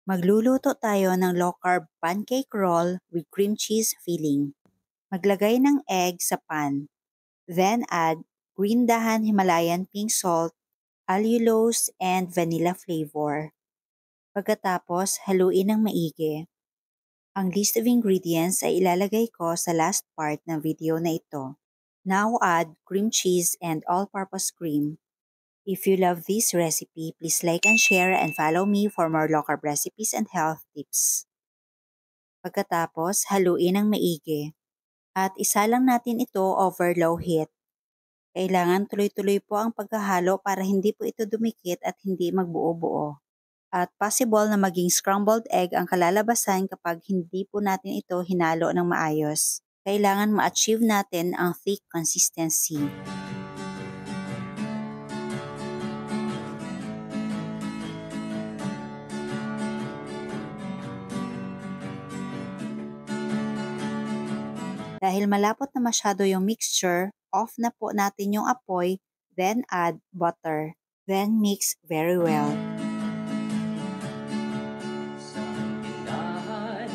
Magluluto tayo ng low-carb pancake roll with cream cheese filling. Maglagay ng egg sa pan. Then add green dahan Himalayan pink salt, allulose, and vanilla flavor. Pagkatapos, haluin ng maigi. Ang list of ingredients ay ilalagay ko sa last part ng video na ito. Now add cream cheese and all-purpose cream. If you love this recipe, please like and share and follow me for more low-carb recipes and health tips. Pagkatapos, haluin ng maigi. At isa lang natin ito over low heat. Kailangan tuloy-tuloy po ang paghahalo para hindi po ito dumikit at hindi magbuo-buo. At possible na maging scrambled egg ang kalalabasan kapag hindi po natin ito hinalo ng maayos. Kailangan ma-achieve natin ang thick consistency. Dahil malapot na masyado yung mixture, off na po natin yung apoy, then add butter. Then mix very well. Sa tindahan,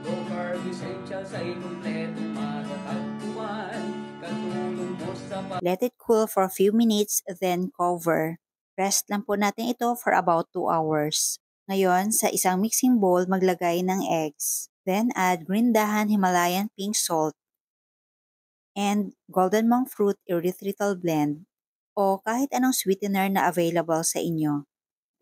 low carb essentials ay kumpletong matatagpuan. Katulong mo sa Let it cool for a few minutes, then cover. Rest lang po natin ito for about 2 hours. Ngayon, sa isang mixing bowl, maglagay ng eggs. Then add green dahan Himalayan pink salt and golden monk fruit erythritol blend o kahit anong sweetener na available sa inyo.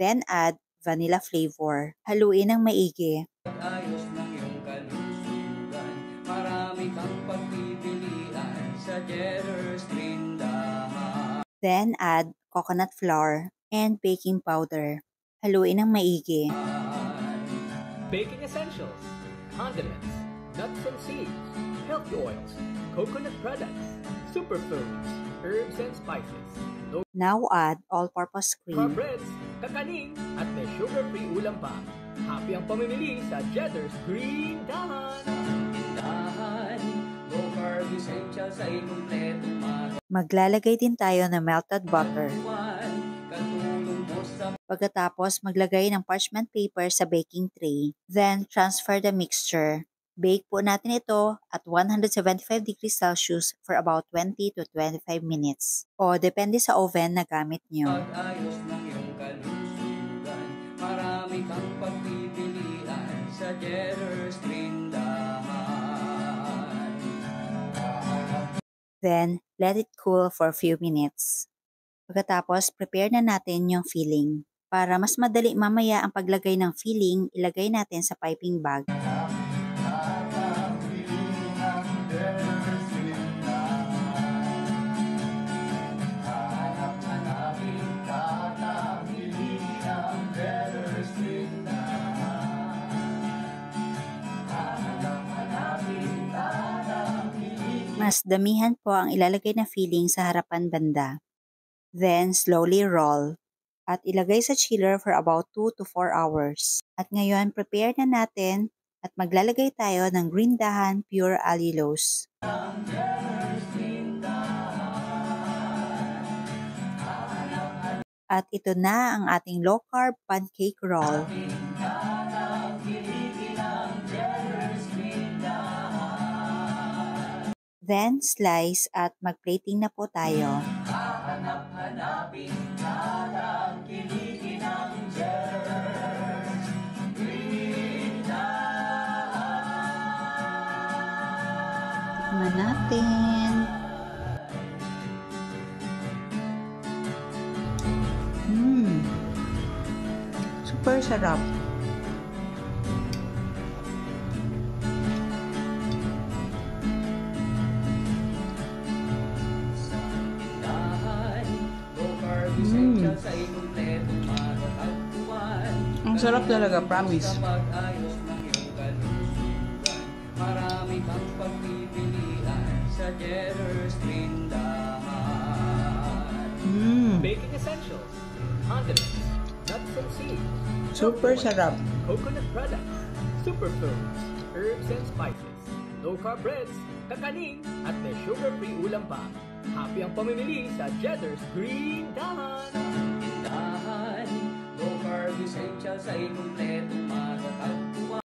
Then add vanilla flavor. Haluin ng maigi. ayos ng iyong kalusugan. Marami kang pagpipilian sa Jetter's Tindahan. Then add coconut flour and baking powder. Haluin ng maigi. Baking essentials, condiments, nuts and seeds, healthy oils, coconut products, superfoods, herbs and spices, Now add all-purpose low-carb cream. breads, kakaning, at may sugar-free ulam pa. Happy ang pamimili sa Jetter's Green Dahan. Tindahan, low carb essentials ay kumpletong Maglalagay din tayo ng melted butter. matatagpuan. Katulong mo sa Pagkatapos, maglagay ng parchment paper sa baking tray. Then, transfer the mixture. Bake po natin ito at 175 degrees Celsius for about 20 to 25 minutes. O depende sa oven na gamit nyo. pag-ayos ng iyong kalusugan. Marami kang pagpipilian sa Jetter's Tindahan. Then, let it cool for a few minutes. Pagkatapos, prepare na natin yung filling. Para mas madali mamaya ang paglagay ng filling, ilagay natin sa piping bag. Mas damihan po ang ilalagay na filling sa harapan banda. Then, slowly roll. At ilagay sa chiller for about 2 to 4 hours. At ngayon, prepare na natin at maglalagay tayo ng green dahan pure allulose. At ito na ang ating low-carb pancake roll. Then, slice at mag-plating na po tayo. Tikman natin. Super sarap. Tindahan, low carb essentials ay kumpletong matatagpuan. Ang sarap talaga, promise. Sa pag-ayos ng iyong kalusugan. Marami kang pagpipilian sa Jetter's Tindahan. Baking essentials, condiments, nuts and seeds, Super healthy oils, sarap. coconut products, superfoods, herbs and spices, low-carb breads, kakaning, at may sugar-free ulam pa. Happy ang pamimili sa Jetter's Green Dahan. Tindahan, low carb essentials ay kumpletong